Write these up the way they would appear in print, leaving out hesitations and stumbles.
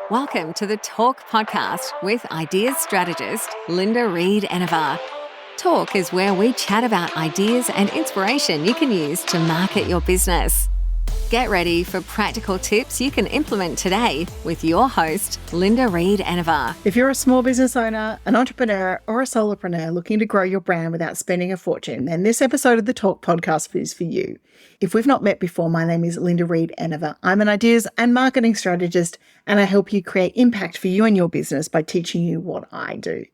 Welcome to the Talk Podcast with ideas strategist Linda Reed-Enever. Talk is where we chat about ideas and inspiration you can use to market your business. Get ready for practical tips you can implement today with your host, Linda Reed-Enever. If you're a small business owner, an entrepreneur, or a solopreneur looking to grow your brand without spending a fortune, then this episode of the Talk Podcast is for you. If we've not met before, my name is Linda Reed-Enever. I'm an ideas and marketing strategist, and I help you create impact for you and your business by teaching you what I do.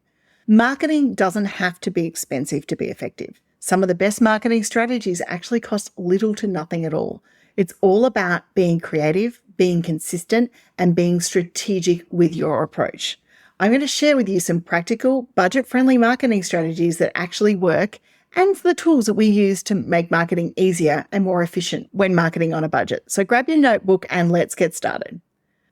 Marketing doesn't have to be expensive to be effective. Some of the best marketing strategies actually cost little to nothing at all. It's all about being creative, being consistent, and being strategic with your approach. I'm going to share with you some practical, budget-friendly marketing strategies that actually work and the tools that we use to make marketing easier and more efficient when marketing on a budget. So grab your notebook and let's get started.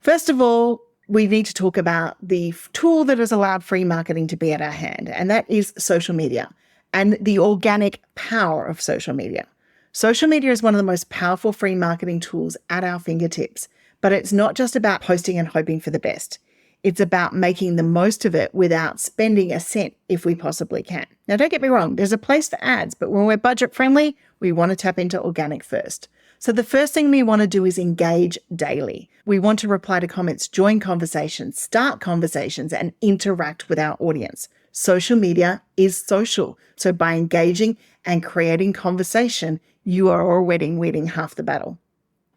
First of all, we need to talk about the tool that has allowed free marketing to be at our hand, and that is social media and the organic power of social media. Social media is one of the most powerful free marketing tools at our fingertips, but it's not just about posting and hoping for the best. It's about making the most of it without spending a cent if we possibly can. Now, don't get me wrong, there's a place for ads, but when we're budget friendly, we want to tap into organic first. So the first thing we want to do is engage daily. We want to reply to comments, join conversations, start conversations, and interact with our audience. Social media is social. So by engaging and creating conversation, you are already winning half the battle.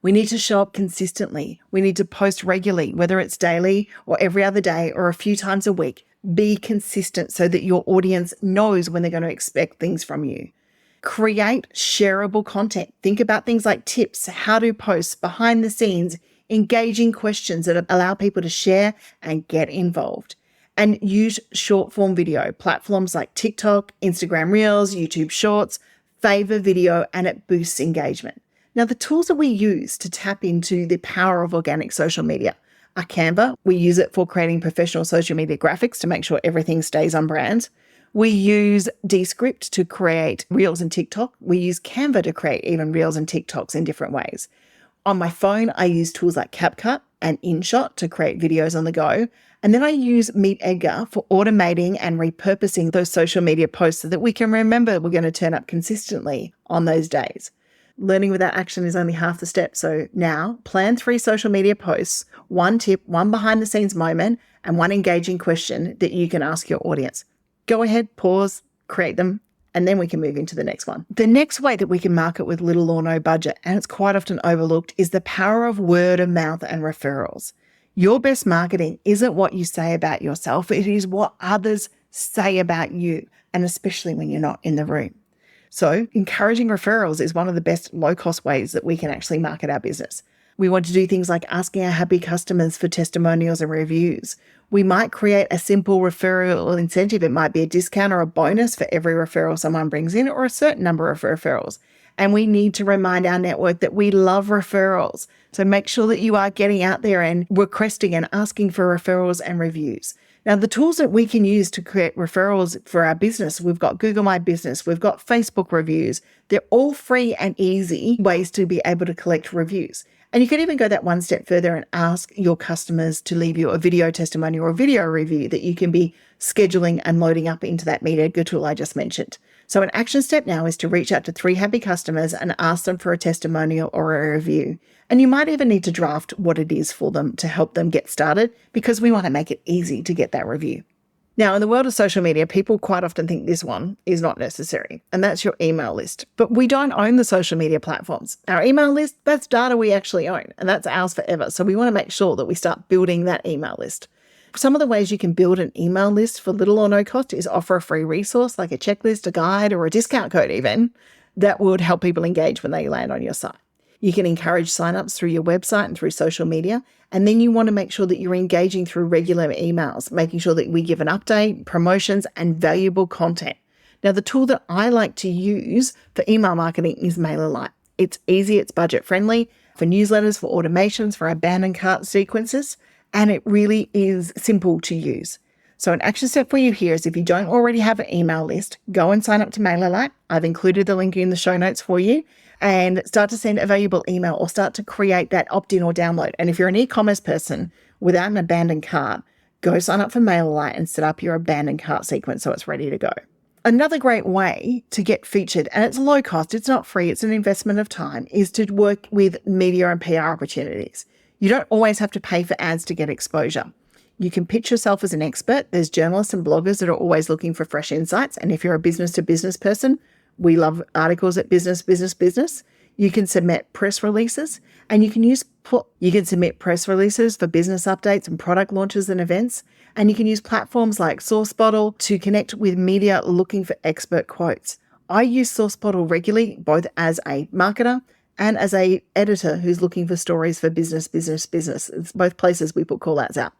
We need to show up consistently. We need to post regularly, whether it's daily or every other day or a few times a week. Be consistent so that your audience knows when they're going to expect things from you. Create shareable content. Think about things like tips, how to post, behind the scenes, engaging questions that allow people to share and get involved. And use short form video platforms like TikTok, Instagram Reels, YouTube Shorts, favor video, and it boosts engagement. Now, the tools that we use to tap into the power of organic social media are Canva. We use it for creating professional social media graphics to make sure everything stays on brand. We use Descript to create Reels and TikTok. We use Canva to create even Reels and TikToks in different ways. On my phone, I use tools like CapCut and InShot to create videos on the go. And then I use Reed-Enever for automating and repurposing those social media posts so that we can remember we're going to turn up consistently on those days. Learning without action is only half the step. So now plan 3 social media posts, 1 tip, 1 behind the scenes moment, and 1 engaging question that you can ask your audience. Go ahead, pause, create them, and then we can move into the next one. The next way that we can market with little or no budget, and it's quite often overlooked, is the power of word of mouth and referrals. Your best marketing isn't what you say about yourself. It is what others say about you, and especially when you're not in the room. So encouraging referrals is one of the best low-cost ways that we can actually market our business. We want to do things like asking our happy customers for testimonials and reviews. We might create a simple referral incentive. It might be a discount or a bonus for every referral someone brings in, or a certain number of referrals. And we need to remind our network that we love referrals. So make sure that you are getting out there and requesting and asking for referrals and reviews. Now, the tools that we can use to create referrals for our business, we've got Google My Business, we've got Facebook reviews. They're all free and easy ways to be able to collect reviews. And you can even go that one step further and ask your customers to leave you a video testimony or a video review that you can be scheduling and loading up into that Reed-Enever tool I just mentioned. So an action step now is to reach out to 3 happy customers and ask them for a testimonial or a review. And you might even need to draft what it is for them to help them get started, because we want to make it easy to get that review. Now, in the world of social media, people quite often think this one is not necessary, and that's your email list. But we don't own the social media platforms. Our email list, that's data we actually own, and that's ours forever. So we want to make sure that we start building that email list. Some of the ways you can build an email list for little or no cost is offer a free resource like a checklist, a guide, or a discount code even, that would help people engage when they land on your site. You can encourage signups through your website and through social media. And then you want to make sure that you're engaging through regular emails, making sure that we give an update, promotions, and valuable content. Now, the tool that I like to use for email marketing is MailerLite. It's easy, it's budget friendly for newsletters, for automations, for abandoned cart sequences, and it really is simple to use. So an action step for you here is, if you don't already have an email list, go and sign up to MailerLite. I've included the link in the show notes for you, and start to send a valuable email or start to create that opt-in or download. And if you're an e-commerce person, without an abandoned cart, go sign up for MailerLite and set up your abandoned cart sequence so it's ready to go. Another great way to get featured, and it's low cost, it's not free, it's an investment of time, is to work with media and PR opportunities. You don't always have to pay for ads to get exposure. You can pitch yourself as an expert. There's journalists and bloggers that are always looking for fresh insights. And if you're a business-to-business person, we love articles at Business. You can submit press releases, and you can submit press releases for business updates and product launches and events. And you can use platforms like SourceBottle to connect with media looking for expert quotes. I use SourceBottle regularly, both as a marketer and as an editor who's looking for stories for business. It's both places we put call-outs out.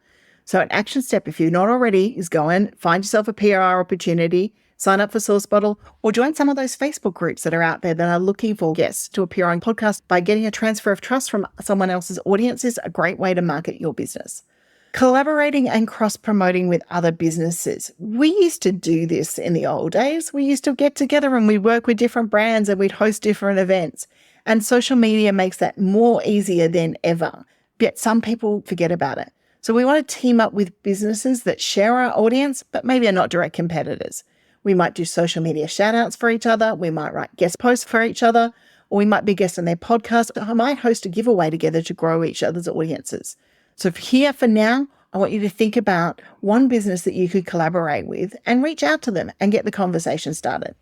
So an action step, if you're not already, is go and find yourself a PR opportunity, sign up for SourceBottle, or join some of those Facebook groups that are out there that are looking for guests to appear on podcasts. By getting a transfer of trust from someone else's audience is a great way to market your business. Collaborating and cross-promoting with other businesses. We used to do this in the old days. We used to get together and we'd work with different brands and we'd host different events. And social media makes that more easier than ever. Yet some people forget about it. So we want to team up with businesses that share our audience, but maybe are not direct competitors. We might do social media shout-outs for each other. We might write guest posts for each other, or we might be guests on their podcast. I might host a giveaway together to grow each other's audiences. So here for now, I want you to think about one business that you could collaborate with and reach out to them and get the conversation started.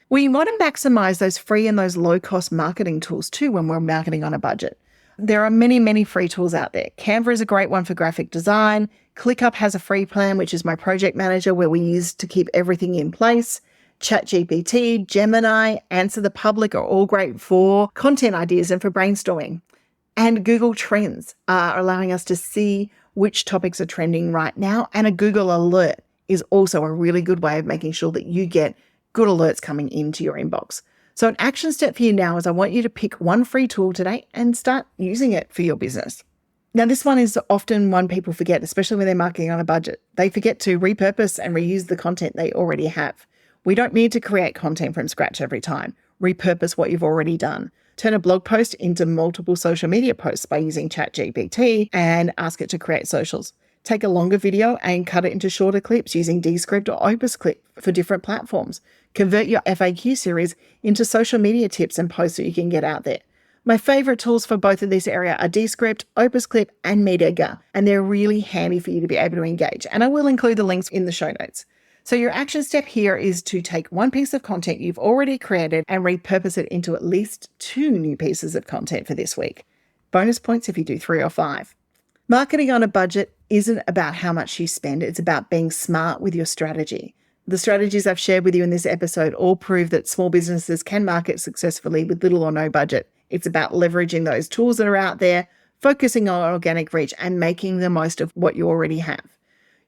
We want to maximize those free and those low-cost marketing tools too when we're marketing on a budget. There are many, many free tools out there. Canva is a great one for graphic design. ClickUp has a free plan, which is my project manager, where we use to keep everything in place. ChatGPT, Gemini, Answer the Public are all great for content ideas and for brainstorming. And Google Trends are allowing us to see which topics are trending right now. And a Google Alert is also a really good way of making sure that you get good alerts coming into your inbox. So an action step for you now is I want you to pick one free tool today and start using it for your business. Now, this one is often one people forget, especially when they're marketing on a budget. They forget to repurpose and reuse the content they already have. We don't need to create content from scratch every time. Repurpose what you've already done. Turn a blog post into multiple social media posts by using ChatGPT and ask it to create socials. Take a longer video and cut it into shorter clips using Descript or OpusClip for different platforms. Convert your FAQ series into social media tips and posts that you can get out there. My favorite tools for both of these areas are Descript, OpusClip, and MediaGar, and they're really handy for you to be able to engage. And I will include the links in the show notes. So your action step here is to take one piece of content you've already created and repurpose it into at least 2 new pieces of content for this week. Bonus points if you do 3 or 5. Marketing on a budget isn't about how much you spend. It's about being smart with your strategy. The strategies I've shared with you in this episode all prove that small businesses can market successfully with little or no budget. It's about leveraging those tools that are out there, focusing on organic reach, and making the most of what you already have.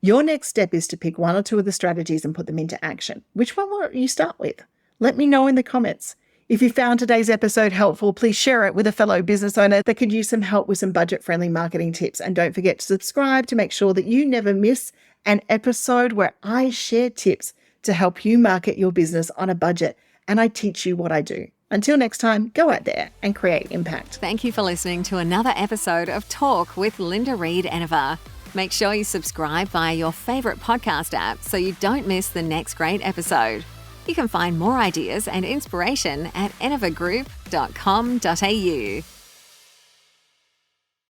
Your next step is to pick 1 or 2 of the strategies and put them into action. Which one will you start with? Let me know in the comments. If you found today's episode helpful, please share it with a fellow business owner that could use some help with some budget-friendly marketing tips. And don't forget to subscribe to make sure that you never miss an episode where I share tips to help you market your business on a budget, and I teach you what I do. Until next time, go out there and create impact. Thank you for listening to another episode of Talk with Linda Reed-Enever. Make sure you subscribe via your favourite podcast app so you don't miss the next great episode. You can find more ideas and inspiration at enevergroup.com.au.